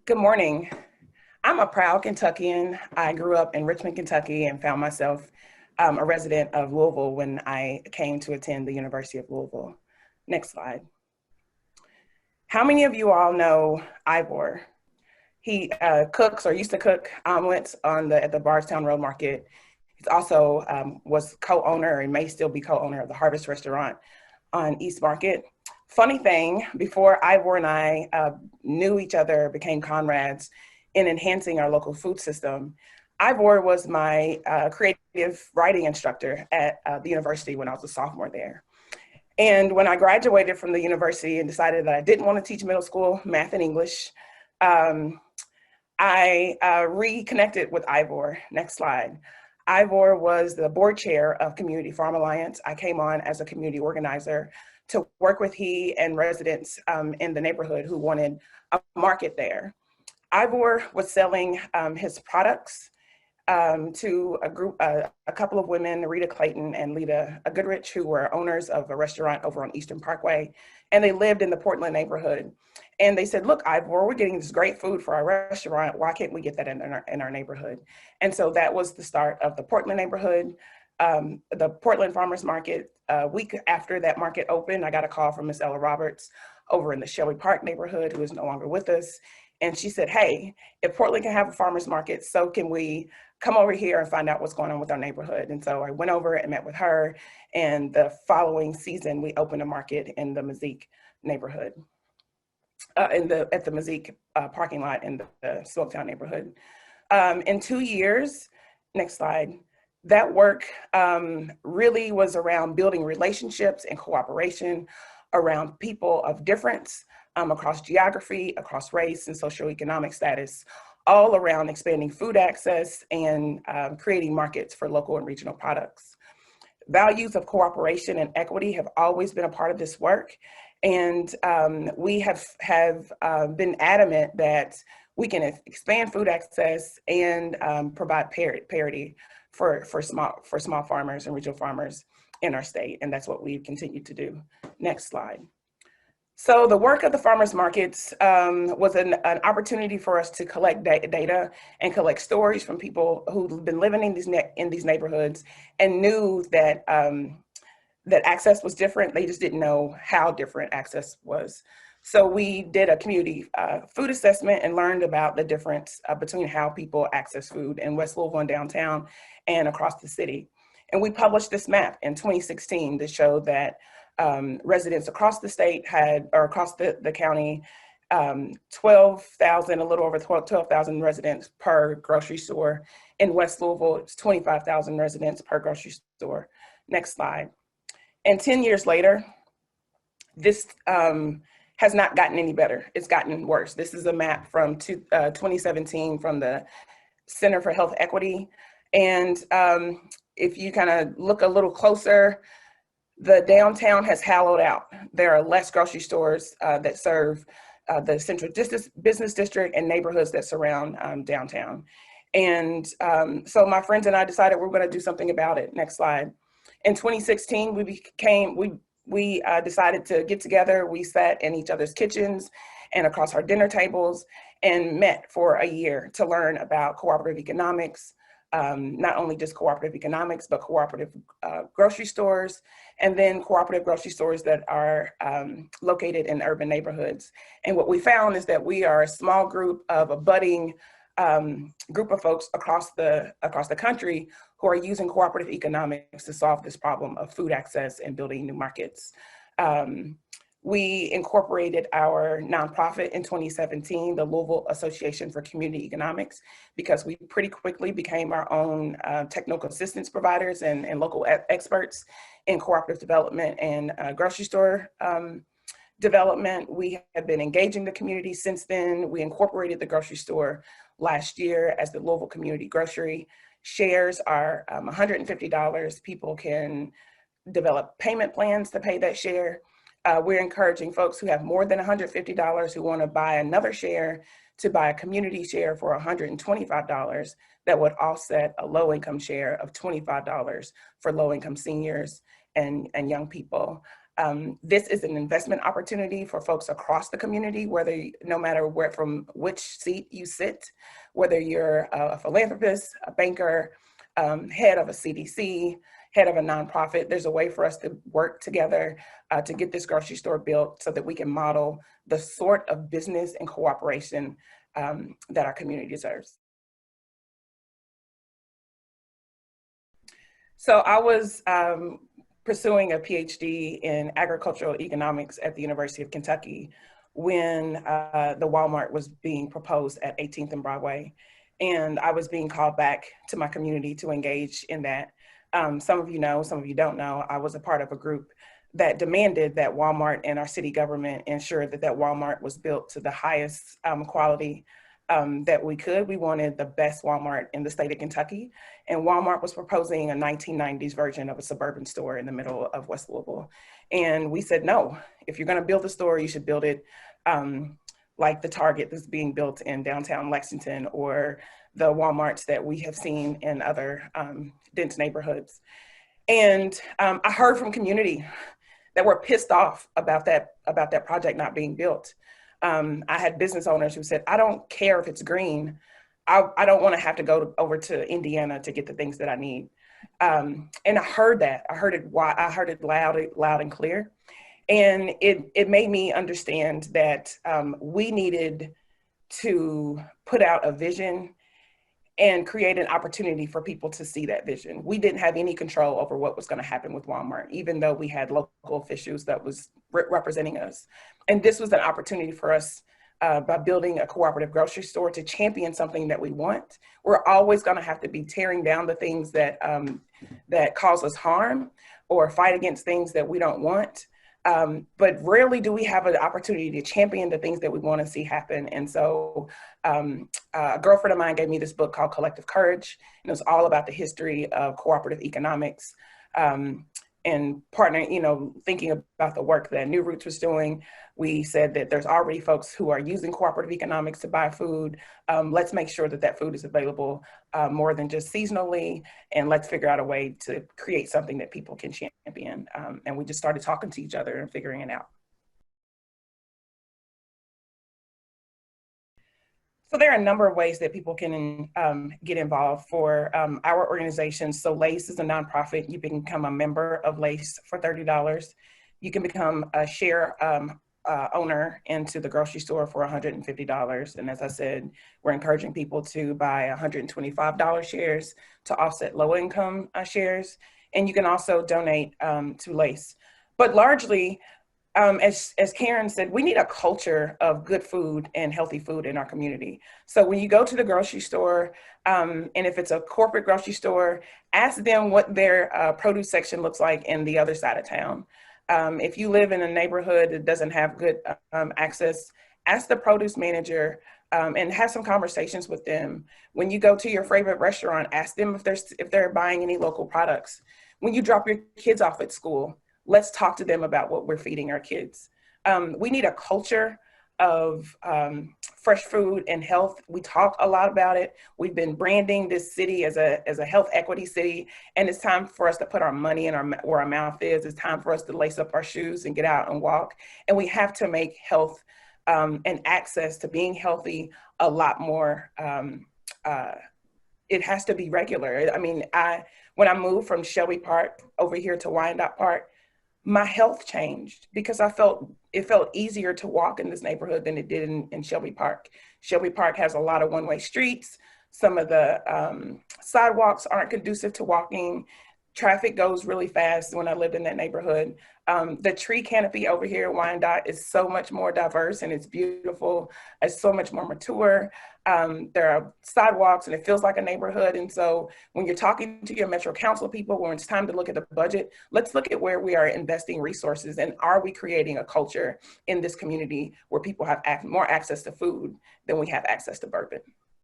Good morning. I'm a proud Kentuckian. I grew up in Richmond, Kentucky, and found myself a resident of Louisville when I came to attend the University of Louisville. Next slide. How many of you all know Ivor? He cooks or used to cook omelets at the Bardstown Road Market. He's also was co-owner and may still be co-owner of the Harvest Restaurant on East Market. Funny thing, before Ivor and I knew each other, became comrades in enhancing our local food system, Ivor was my creative writing instructor at the university when I was a sophomore there. And when I graduated from the university and decided that I didn't want to teach middle school math and English, um, I reconnected with Ivor. Next slide. Ivor was the board chair of Community Farm Alliance. I came on as a community organizer to work with he and residents in the neighborhood who wanted a market there. Ivor was selling his products to a couple of women, Rita Clayton and Lita Goodrich, who were owners of a restaurant over on Eastern Parkway, and they lived in the Portland neighborhood. And they said, look, Ivor, we're getting this great food for our restaurant. Why can't we get that in our neighborhood? And so that was the start of the Portland neighborhood. The Portland Farmers Market. A week after that market opened, I got a call from Miss Ella Roberts over in the Shelby Park neighborhood, who is no longer with us. And she said, hey, if Portland can have a farmer's market, so can we come over here and find out what's going on with our neighborhood. And so I went over and met with her. And the following season, we opened a market in the Mazik neighborhood, at the Mazik parking lot in the Smoketown neighborhood. In 2 years, next slide, that work really was around building relationships and cooperation around people of difference across geography, across race and socioeconomic status, all around expanding food access and creating markets for local and regional products. Values of cooperation and equity have always been a part of this work. And we have been adamant that we can expand food access and provide parity for small farmers and regional farmers in our state. And that's what we continue to do. Next slide. So the work of the farmers markets was an opportunity for us to collect data and collect stories from people who've been living in these neighborhoods and knew that that access was different. They just didn't know how different access was. So we did a community food assessment and learned about the difference between how people access food in West Louisville and downtown and across the city. And we published this map in 2016 to show that residents across the state or across the county, 12,000, a little over 12,000 residents per grocery store. In West Louisville, it's 25,000 residents per grocery store. Next slide. And 10 years later, this has not gotten any better. It's gotten worse. This is a map from 2017 from the Center for Health Equity. And if you kind of look a little closer, the downtown has hollowed out. There are less grocery stores that serve the central business district and neighborhoods that surround downtown. And so my friends and I decided we're going to do something about it. Next slide. In 2016, we decided to get together. We sat in each other's kitchens and across our dinner tables and met for a year to learn about cooperative economics, not only just cooperative economics, but cooperative grocery stores, and then cooperative grocery stores that are located in urban neighborhoods. And what we found is that we are a small group of a budding group of folks across the country who are using cooperative economics to solve this problem of food access and building new markets. We incorporated our nonprofit in 2017, the Louisville Association for Community Economics, because we pretty quickly became our own technical assistance providers and local experts in cooperative development and grocery store development. We have been engaging the community since then. We incorporated the grocery store last year as the Louisville Community Grocery. Shares are $150. People can develop payment plans to pay that share. We're encouraging folks who have more than $150 who want to buy another share to buy a community share for $125 that would offset a low-income share of $25 for low-income seniors and young people. This is an investment opportunity for folks across the community, no matter from which seat you sit, whether you're a philanthropist, a banker, head of a CDC, head of a nonprofit. There's a way for us to work together to get this grocery store built so that we can model the sort of business and cooperation that our community deserves. So I was pursuing a PhD in agricultural economics at the University of Kentucky when the Walmart was being proposed at 18th and Broadway. And I was being called back to my community to engage in that. Some of you know, some of you don't know, I was a part of a group that demanded that Walmart and our city government ensure that Walmart was built to the highest quality that we could. We wanted the best Walmart in the state of Kentucky. And Walmart was proposing a 1990s version of a suburban store in the middle of West Louisville. And we said, no, if you're gonna build a store, you should build it like the Target that's being built in downtown Lexington, or the Walmarts that we have seen in other dense neighborhoods. And I heard from community that were pissed off about that project not being built. I had business owners who said, I don't care if it's green. I don't want to have to go over to Indiana to get the things that I need. And I heard that. I heard it loud and clear. And it made me understand that we needed to put out a vision and create an opportunity for people to see that vision. We didn't have any control over what was going to happen with Walmart, even though we had local officials that was representing us. And this was an opportunity for us by building a cooperative grocery store to champion something that we want. We're always going to have to be tearing down the things that cause us harm or fight against things that we don't want. But rarely do we have an opportunity to champion the things that we want to see happen. And so a girlfriend of mine gave me this book called Collective Courage, and it was all about the history of cooperative economics and partnering, thinking about the work that New Roots was doing. We said that there's already folks who are using cooperative economics to buy food. Let's make sure that food is available more than just seasonally, and let's figure out a way to create something that people can champion. And we just started talking to each other and figuring it out. So there are a number of ways that people can get involved for our organization. So LACE is a nonprofit. You can become a member of LACE for $30. You can become a share owner into the grocery store for $150. And as I said, we're encouraging people to buy $125 shares to offset low income shares. And you can also donate to LACE. But largely, as Karen said, we need a culture of good food and healthy food in our community. So when you go to the grocery store, and if it's a corporate grocery store, ask them what their produce section looks like in the other side of town. If you live in a neighborhood that doesn't have good access, ask the produce manager and have some conversations with them. When you go to your favorite restaurant, ask them if they're buying any local products. When you drop your kids off at school, let's talk to them about what we're feeding our kids. We need a culture of fresh food and health. We talk a lot about it. We've been branding this city as a health equity city, and it's time for us to put our money in where our mouth is. It's time for us to lace up our shoes and get out and walk. And we have to make health and access to being healthy a lot more. It has to be regular. I mean, when I moved from Shelby Park over here to Wyandotte Park, my health changed because it felt easier to walk in this neighborhood than it did in Shelby Park. Shelby Park has a lot of one-way streets. Some of the sidewalks aren't conducive to walking. Traffic goes really fast when I lived in that neighborhood. The tree canopy over here at Wyandotte is so much more diverse and it's beautiful. It's so much more mature. There are sidewalks and it feels like a neighborhood. And so when you're talking to your Metro Council people, when it's time to look at the budget, let's look at where we are investing resources and are we creating a culture in this community where people have more access to food than we have access to bourbon.